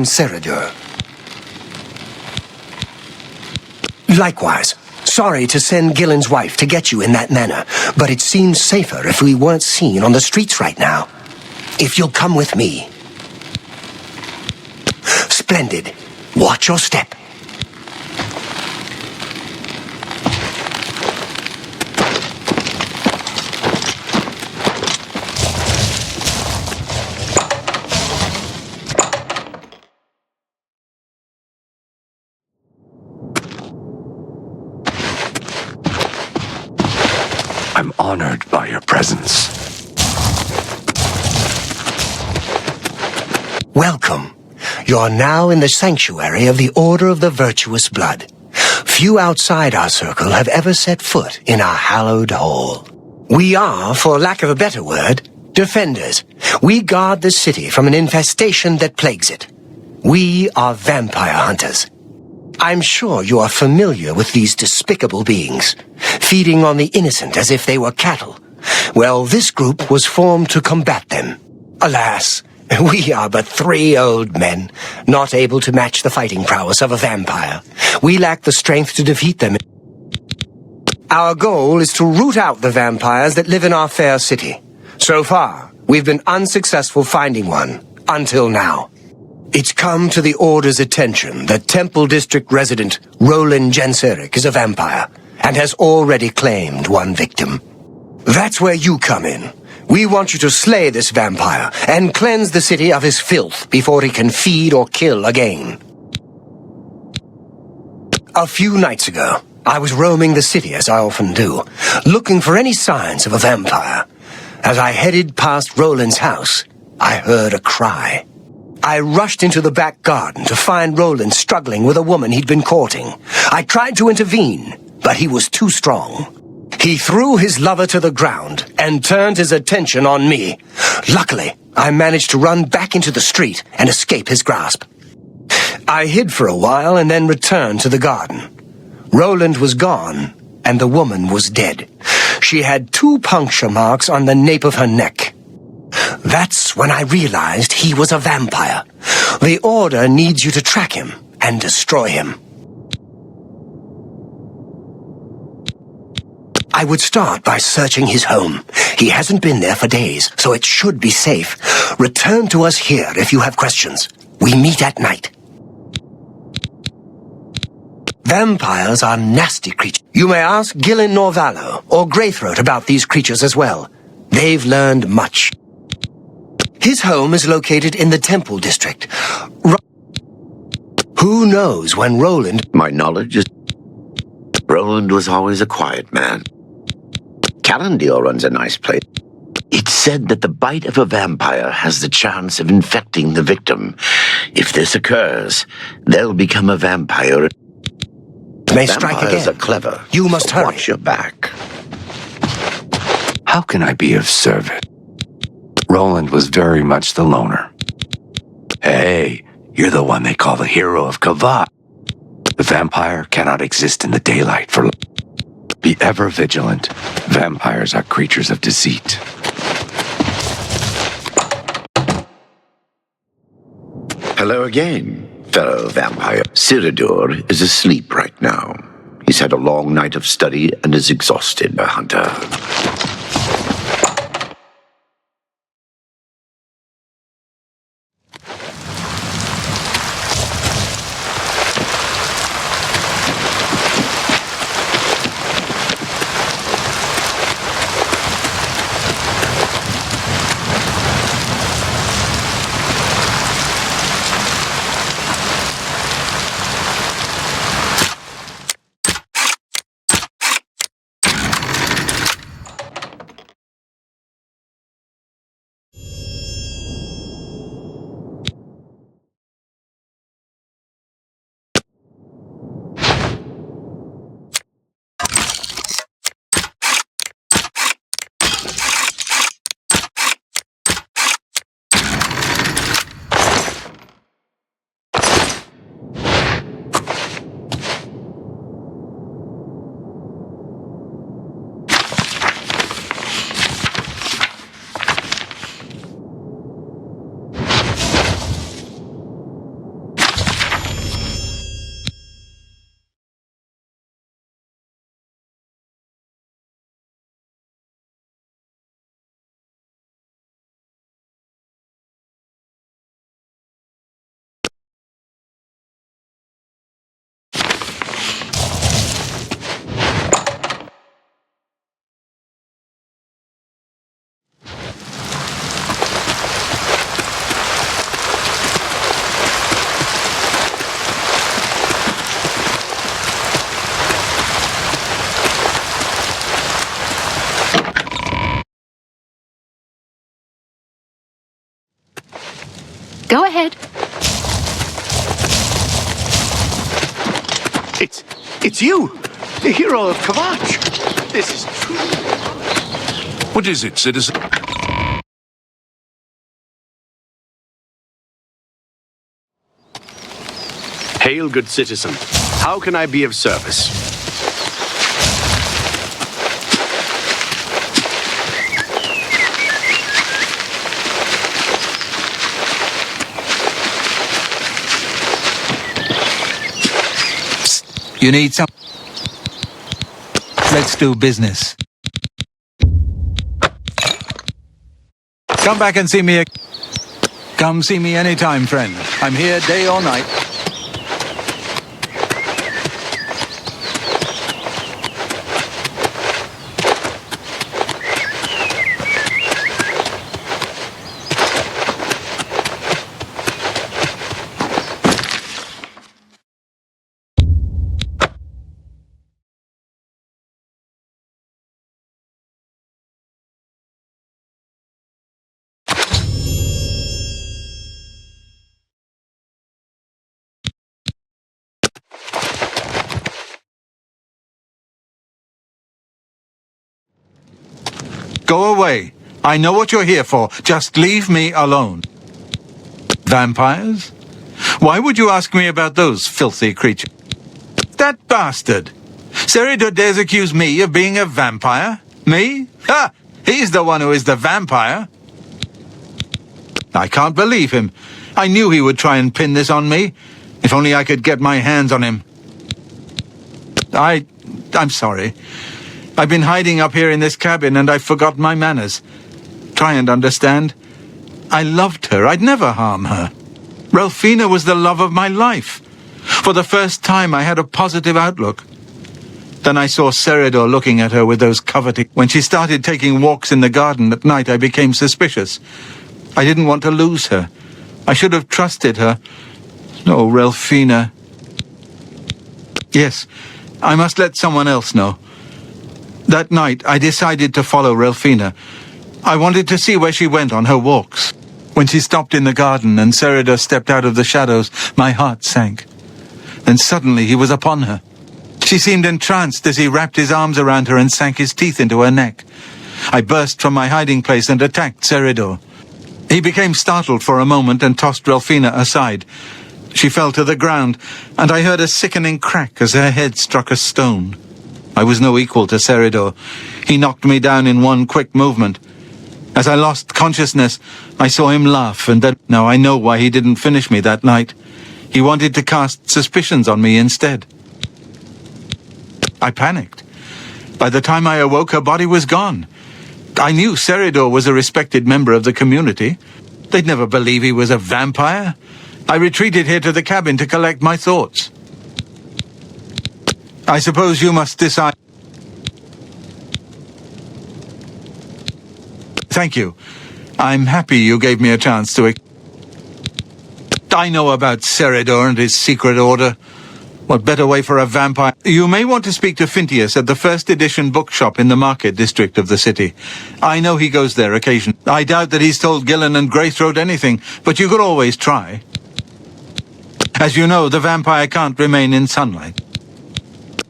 Serador. Likewise, sorry to send Gillen's wife to get you in that manner, but it seems safer if we weren't seen on the streets right now. If you'll come with me. Splendid. Watch your step. I'm honored by your presence. Welcome. You're now in the sanctuary of the Order of the Virtuous Blood. Few outside our circle have ever set foot in our hallowed hall. We are, for lack of a better word, defenders. We guard the city from an infestation that plagues it. We are vampire hunters. I'm sure you are familiar with these despicable beings, feeding on the innocent as if they were cattle. Well, this group was formed to combat them. Alas, we are but 3 old men, not able to match the fighting prowess of a vampire. We lack the strength to defeat them. Our goal is to root out the vampires that live in our fair city. So far, we've been unsuccessful finding one, until now. It's come to the Order's attention that Temple District resident Roland Genseric is a vampire, and has already claimed one victim. That's where you come in. We want you to slay this vampire, and cleanse the city of his filth before he can feed or kill again. A few nights ago, I was roaming the city as I often do, looking for any signs of a vampire. As I headed past Roland's house, I heard a cry. I rushed into the back garden to find Roland struggling with a woman he'd been courting. I tried to intervene, but he was too strong. He threw his lover to the ground and turned his attention on me. Luckily, I managed to run back into the street and escape his grasp. I hid for a while and then returned to the garden. Roland was gone, and the woman was dead. She had 2 puncture marks on the nape of her neck. That's when I realized he was a vampire. The Order needs you to track him and destroy him. I would start by searching his home. He hasn't been there for days, so it should be safe. Return to us here if you have questions. We meet at night. Vampires are nasty creatures. You may ask Gillen Norvallo or Greythroat about these creatures as well. They've learned much. His home is located in the Temple District. Who knows when Roland... My knowledge is... Roland was always a quiet man. Calendil runs a nice place. It's said that the bite of a vampire has the chance of infecting the victim. If this occurs, they'll become a vampire. May strike Vampires again. are clever. You must so hurry. watch your back. How can I be of service? Roland was very much the loner. Hey, you're the one they call the hero of Kava. The vampire cannot exist in the daylight for long. Be ever vigilant. Vampires are creatures of deceit. Hello again, fellow vampire. Ciridor is asleep right now. He's had a long night of study and is exhausted, a hunter. ahead. It's you, the hero of Kavach. This is true. What is it, citizen? Hail, good citizen. How can I be of service? You need some... Let's do business. Come back and see me. Come see me anytime, friend. I'm here day or night. Go away. I know what you're here for. Just leave me alone. Vampires? Why would you ask me about those filthy creatures? That bastard! Seridor dares accuse me of being a vampire? Me? Ha! He's the one who is the vampire. I can't believe him. I knew he would try and pin this on me. If only I could get my hands on him. I'm sorry. I've been hiding up here in this cabin and I forgot my manners. Try and understand. I loved her. I'd never harm her. Ralphina was the love of my life. For the first time I had a positive outlook. Then I saw Seridor looking at her with those coveting. When she started taking walks in the garden at night, I became suspicious. I didn't want to lose her. I should have trusted her. No, Ralphina. Yes, I must let someone else know. That night, I decided to follow Ralphina. I wanted to see where she went on her walks. When she stopped in the garden and Seridor stepped out of the shadows, my heart sank. Then suddenly he was upon her. She seemed entranced as he wrapped his arms around her and sank his teeth into her neck. I burst from my hiding place and attacked Seridor. He became startled for a moment and tossed Ralphina aside. She fell to the ground, and I heard a sickening crack as her head struck a stone. I was no equal to Seridor. He knocked me down in one quick movement. As I lost consciousness, I saw him laugh, and then... Now I know why he didn't finish me that night. He wanted to cast suspicions on me instead. I panicked. By the time I awoke, her body was gone. I knew Seridor was a respected member of the community. They'd never believe he was a vampire. I retreated here to the cabin to collect my thoughts. I suppose you must decide. Thank you. I'm happy you gave me a chance to... I know about Seridor and his secret order. What better way for a vampire? You may want to speak to Phintius at the first edition bookshop in the market district of the city. I know he goes there occasionally. I doubt that he's told Gillen and Greythroat anything, but you could always try. As you know, the vampire can't remain in sunlight.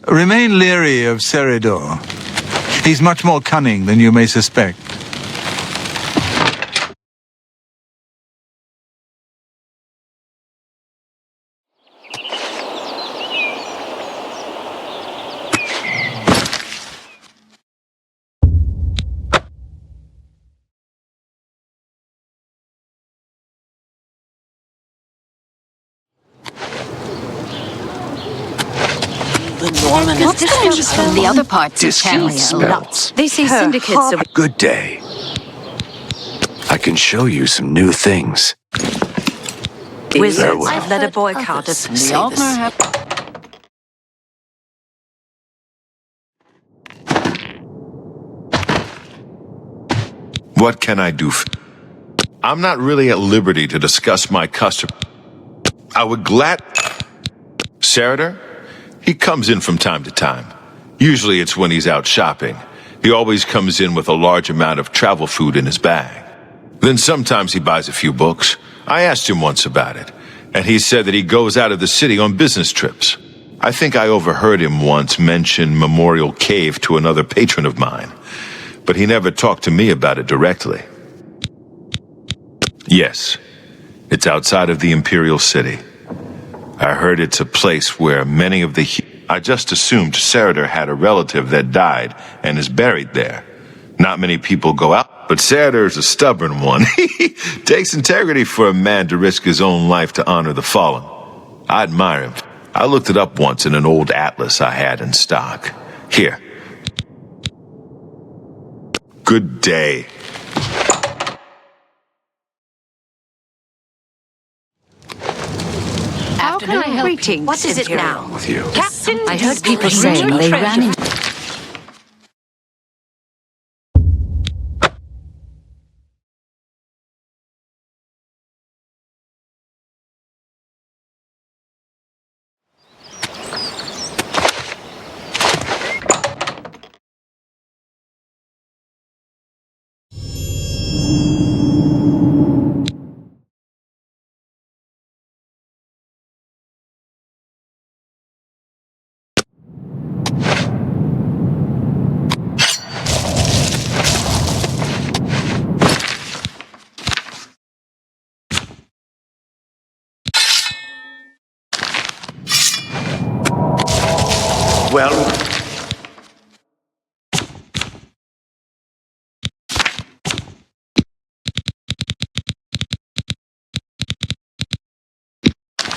Remain leery of Seridor. He's much more cunning than you may suspect. What's the difference from the other parts of town? Deceit spells. They say syndicates of... Good day. I can show you some new things. Wizards Farewell. have led a boycott of The Altmer have... What can I do? I'm not really at liberty to discuss my customer. I would Seridor? He comes in from time to time. Usually it's when he's out shopping. He always comes in with a large amount of travel food in his bag. Then sometimes he buys a few books. I asked him once about it, and he said that he goes out of the city on business trips. I think I overheard him once mention Memorial Cave to another patron of mine, but he never talked to me about it directly. Yes, it's outside of the Imperial City. I heard it's a place where many of the... I just assumed Cerader had a relative that died and is buried there. Not many people go out, but Cerader's a stubborn one. Takes integrity for a man to risk his own life to honor the fallen. I admire him. I looked it up once in an old atlas I had in stock. Here. Good day. How can I help? Greetings, What is it Imperial. now? With you. Captain, I heard people saying they ran into...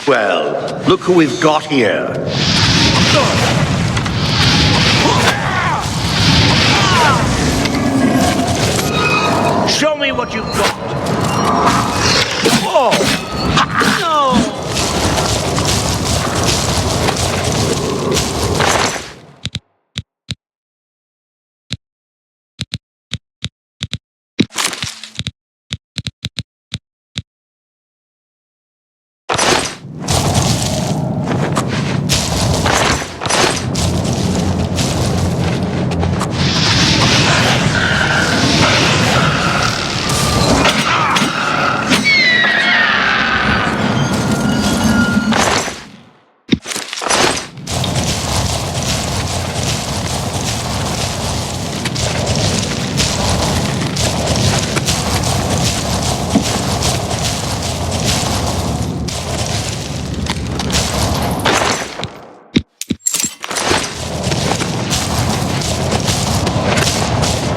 Well, look who we've got here. Show me what you've got. Oh! No!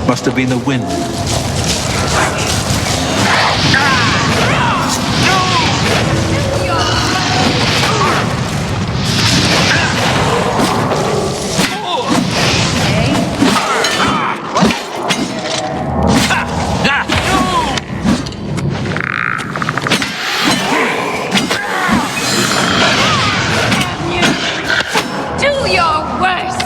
Must have been the wind. Do your worst!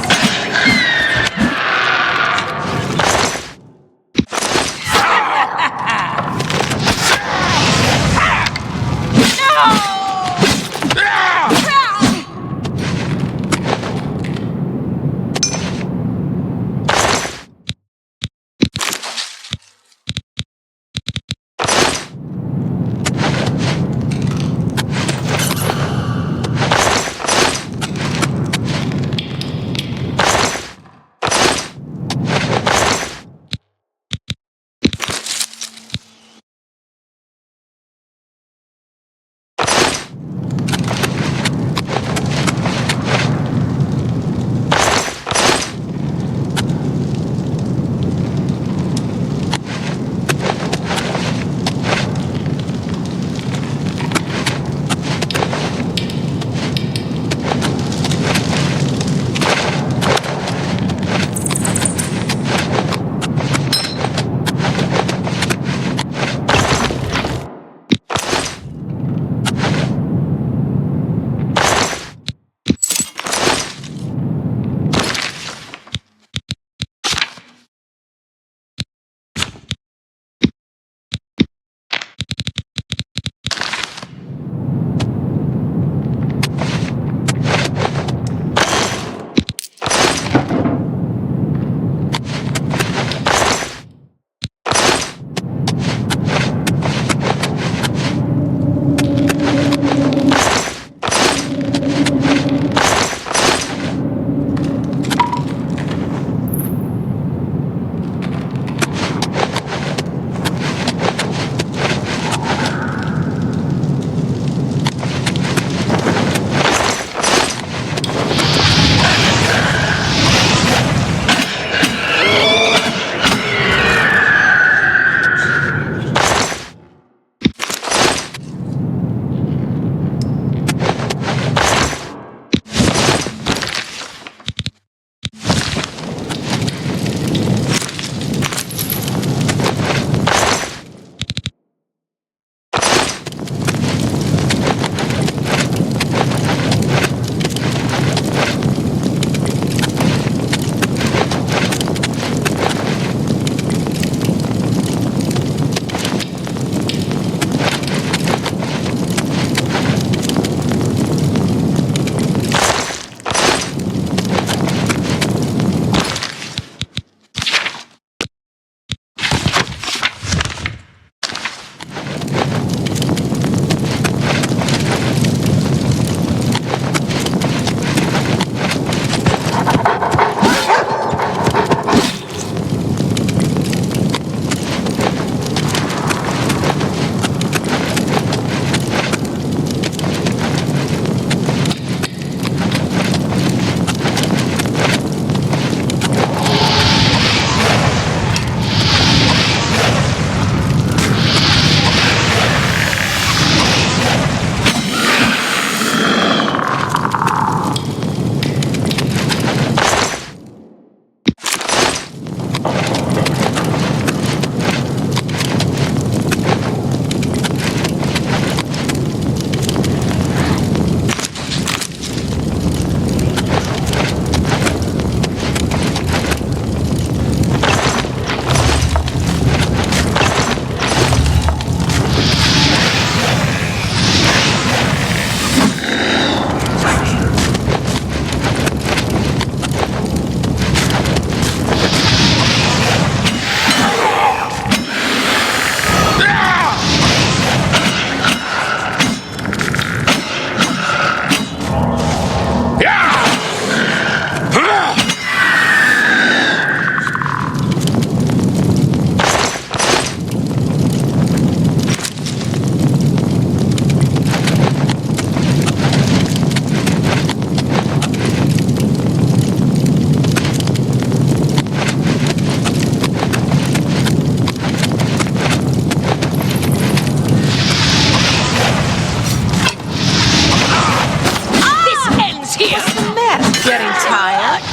Getting tired?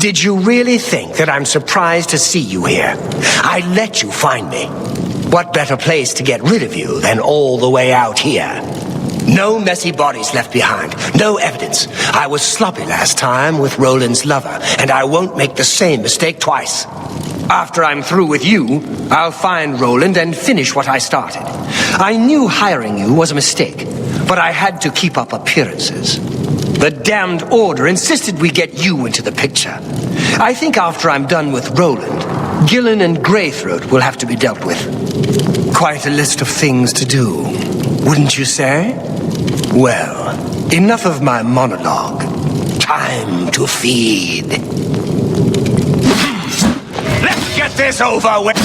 Did you really think that I'm surprised to see you here? I let you find me. What better place to get rid of you than all the way out here? No messy bodies left behind. No evidence. I was sloppy last time with Roland's lover, and I won't make the same mistake twice. After I'm through with you, I'll find Roland and finish what I started. I knew hiring you was a mistake, but I had to keep up appearances. The damned Order insisted we get you into the picture. I think after I'm done with Roland, Gillen and Greythroat will have to be dealt with. Quite a list of things to do, wouldn't you say? Well, enough of my monologue. Time to feed. Let's get this over with.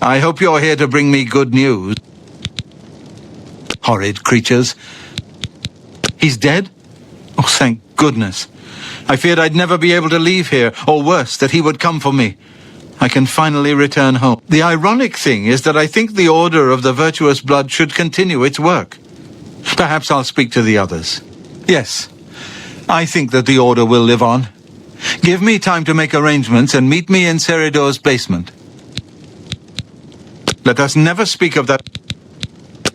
I hope you're here to bring me good news. Horrid creatures. He's dead? Oh, thank goodness. I feared I'd never be able to leave here, or worse, that he would come for me. I can finally return home. The ironic thing is that I think the Order of the Virtuous Blood should continue its work. Perhaps I'll speak to the others. Yes, I think that the Order will live on. Give me time to make arrangements and meet me in Seridor's basement. Let us never speak of that.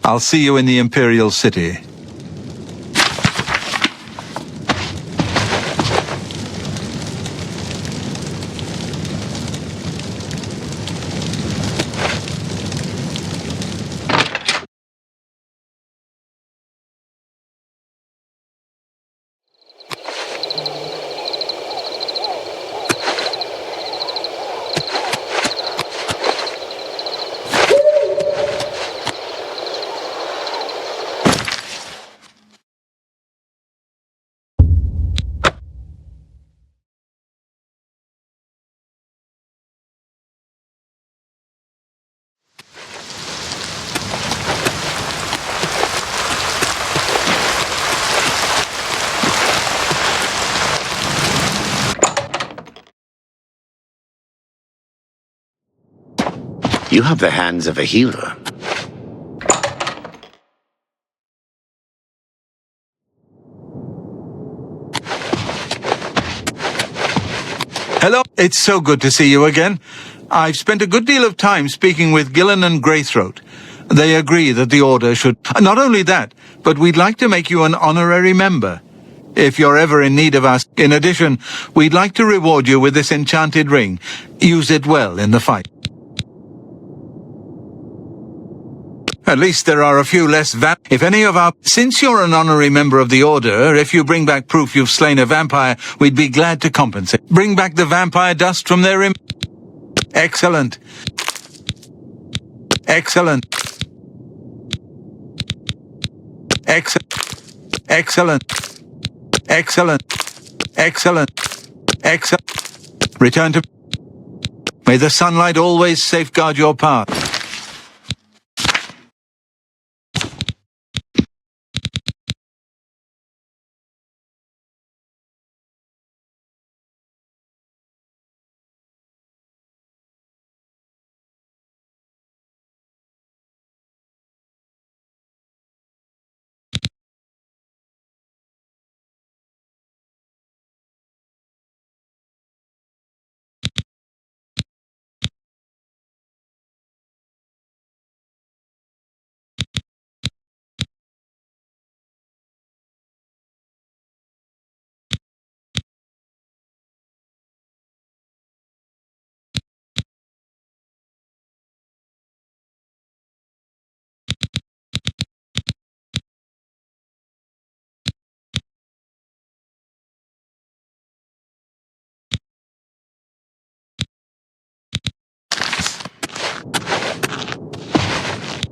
I'll see you in the Imperial City. You have the hands of a healer. Hello, it's so good to see you again. I've spent a good deal of time speaking with Gillen and Greythroat. They agree that the Order should... Not only that, but we'd like to make you an honorary member. If you're ever in need of us. In addition, we'd like to reward you with this enchanted ring. Use it well in the fight. At least there are a few less if any of our... Since you're an honorary member of the Order, if you bring back proof you've slain a vampire, we'd be glad to compensate. Bring back the vampire dust from their... Excellent. Excellent. Excellent. Excellent. Excellent. Excellent. Excellent. Return to... May the sunlight always safeguard your path.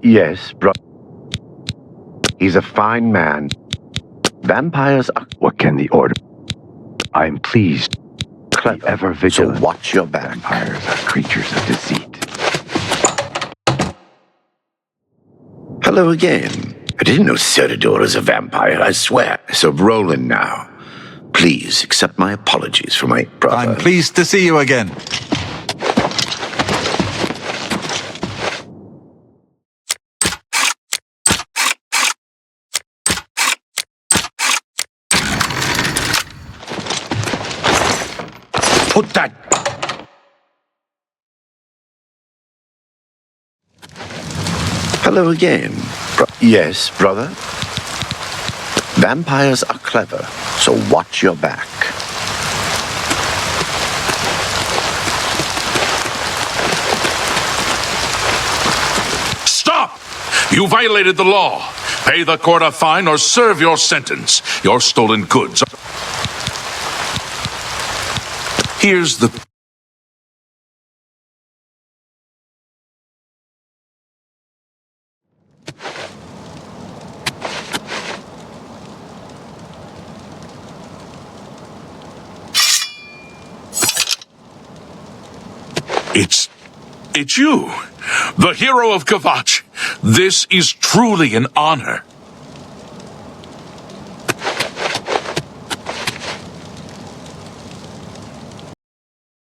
Yes, bro. He's a fine man. Vampires are What can the Order... I am pleased. clever, Ever vigilant. so watch your back. Vampires are creatures of deceit. Hello again. I didn't know Seridor is a vampire, I swear. So Roland now. Please accept my apologies for my brother. I'm pleased to see you again. Put that... Hello again. Yes, brother? Vampires are clever, so watch your back. Stop! You violated the law. Pay the court a fine or serve your sentence. Your stolen goods. Here's the... It's you. The hero of Kavach. This is truly an honor.